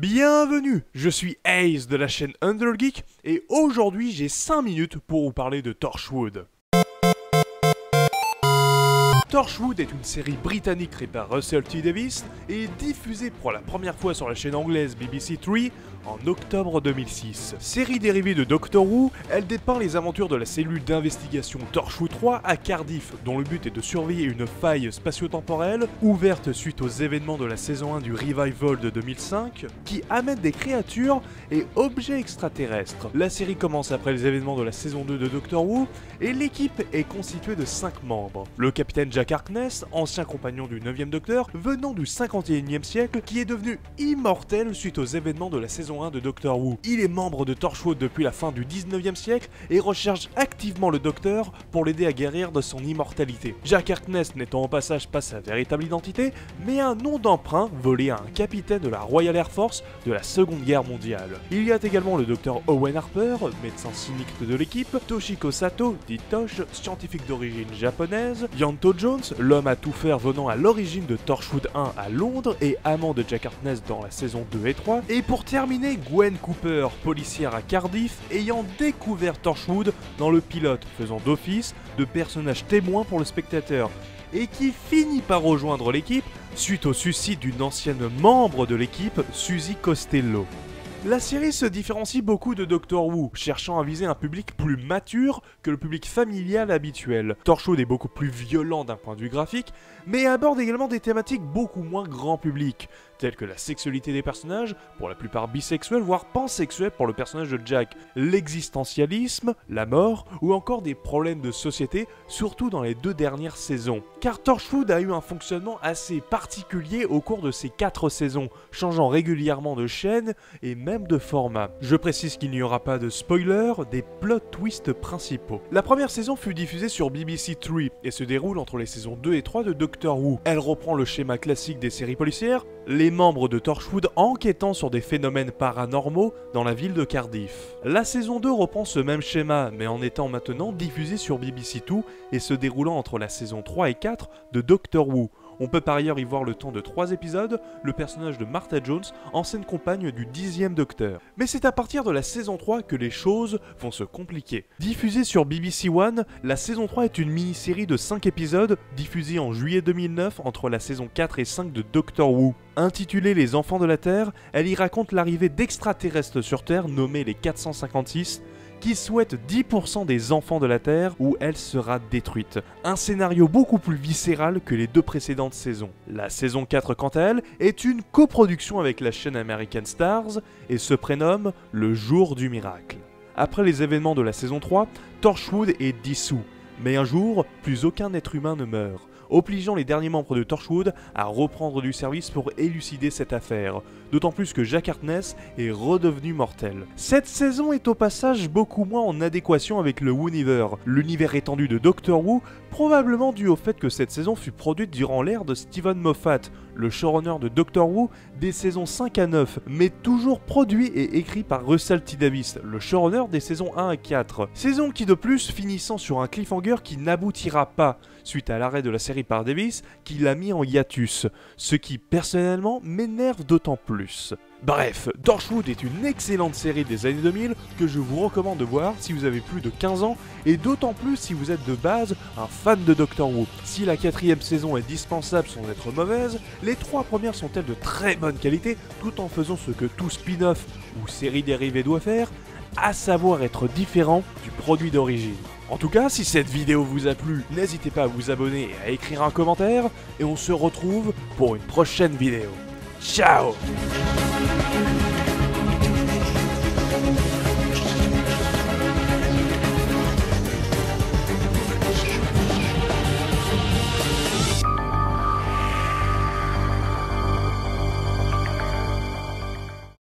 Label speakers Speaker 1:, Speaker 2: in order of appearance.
Speaker 1: Bienvenue, je suis Ace de la chaîne Undergeek et aujourd'hui j'ai 5 minutes pour vous parler de Torchwood. Torchwood est une série britannique créée par Russell T Davies et diffusée pour la première fois sur la chaîne anglaise BBC 3 en octobre 2006. Série dérivée de Doctor Who, elle dépeint les aventures de la cellule d'investigation Torchwood 3 à Cardiff, dont le but est de surveiller une faille spatio-temporelle ouverte suite aux événements de la saison 1 du Revival de 2005, qui amène des créatures et objets extraterrestres. La série commence après les événements de la saison 2 de Doctor Who, et l'équipe est constituée de 5 membres. Le capitaine Jack Harkness, ancien compagnon du 9e Docteur, venant du 51e siècle, qui est devenu immortel suite aux événements de la saison 1 de Doctor Who. Il est membre de Torchwood depuis la fin du 19e siècle et recherche activement le Docteur pour l'aider à guérir de son immortalité. Jack Harkness n'étant au passage pas sa véritable identité, mais un nom d'emprunt volé à un capitaine de la Royal Air Force de la Seconde Guerre mondiale. Il y a également le Docteur Owen Harper, médecin cynique de l'équipe, Toshiko Sato, dit Tosh, scientifique d'origine japonaise, Yanto Jones, l'homme à tout faire venant à l'origine de Torchwood 1 à Londres et amant de Jack Harkness dans la saison 2 et 3, et pour terminer Gwen Cooper, policière à Cardiff, ayant découvert Torchwood dans le pilote, faisant d'office de personnage témoin pour le spectateur, et qui finit par rejoindre l'équipe suite au suicide d'une ancienne membre de l'équipe, Suzy Costello. La série se différencie beaucoup de Doctor Who, cherchant à viser un public plus mature que le public familial habituel. Torchwood est beaucoup plus violent d'un point de vue graphique, mais aborde également des thématiques beaucoup moins grand public, telles que la sexualité des personnages, pour la plupart bisexuels, voire pansexuels pour le personnage de Jack, l'existentialisme, la mort, ou encore des problèmes de société, surtout dans les 2 dernières saisons. Car Torchwood a eu un fonctionnement assez particulier au cours de ces 4 saisons, changeant régulièrement de chaîne et même de format. Je précise qu'il n'y aura pas de spoiler, des plot twists principaux. La première saison fut diffusée sur BBC 3 et se déroule entre les saisons 2 et 3 de Doctor Who. Elle reprend le schéma classique des séries policières, les membres de Torchwood enquêtant sur des phénomènes paranormaux dans la ville de Cardiff. La saison 2 reprend ce même schéma, mais en étant maintenant diffusée sur BBC 2 et se déroulant entre la saison 3 et 4 de Doctor Who. On peut par ailleurs y voir le temps de 3 épisodes, le personnage de Martha Jones, ancienne compagne du 10e Docteur. Mais c'est à partir de la saison 3 que les choses vont se compliquer. Diffusée sur BBC One, la saison 3 est une mini-série de 5 épisodes, diffusée en juillet 2009 entre la saison 4 et 5 de Doctor Who. Intitulée Les Enfants de la Terre, elle y raconte l'arrivée d'extraterrestres sur Terre nommés les 456, qui souhaite 10% des enfants de la Terre où elle sera détruite. Un scénario beaucoup plus viscéral que les 2 précédentes saisons. La saison 4 quant à elle est une coproduction avec la chaîne American Stars et se prénomme Le Jour du Miracle. Après les événements de la saison 3, Torchwood est dissous, mais un jour, plus aucun être humain ne meurt, obligeant les derniers membres de Torchwood à reprendre du service pour élucider cette affaire, d'autant plus que Jack Harkness est redevenu mortel. Cette saison est au passage beaucoup moins en adéquation avec le Whoniver, l'univers étendu de Doctor Who, probablement dû au fait que cette saison fut produite durant l'ère de Steven Moffat, le showrunner de Doctor Who des saisons 5 à 9, mais toujours produit et écrit par Russell T Davies, le showrunner des saisons 1 à 4. Saison qui de plus finissant sur un cliffhanger qui n'aboutira pas, suite à l'arrêt de la série par Davies, qui l'a mis en hiatus, ce qui personnellement m'énerve d'autant plus. Bref, Torchwood est une excellente série des années 2000 que je vous recommande de voir si vous avez plus de 15 ans et d'autant plus si vous êtes de base un fan de Doctor Who. Si la 4e saison est dispensable sans être mauvaise, les 3 premières sont-elles de très bonne qualité tout en faisant ce que tout spin-off ou série dérivée doit faire, à savoir être différent du produit d'origine. En tout cas, si cette vidéo vous a plu, n'hésitez pas à vous abonner et à écrire un commentaire, et on se retrouve pour une prochaine vidéo. Ciao!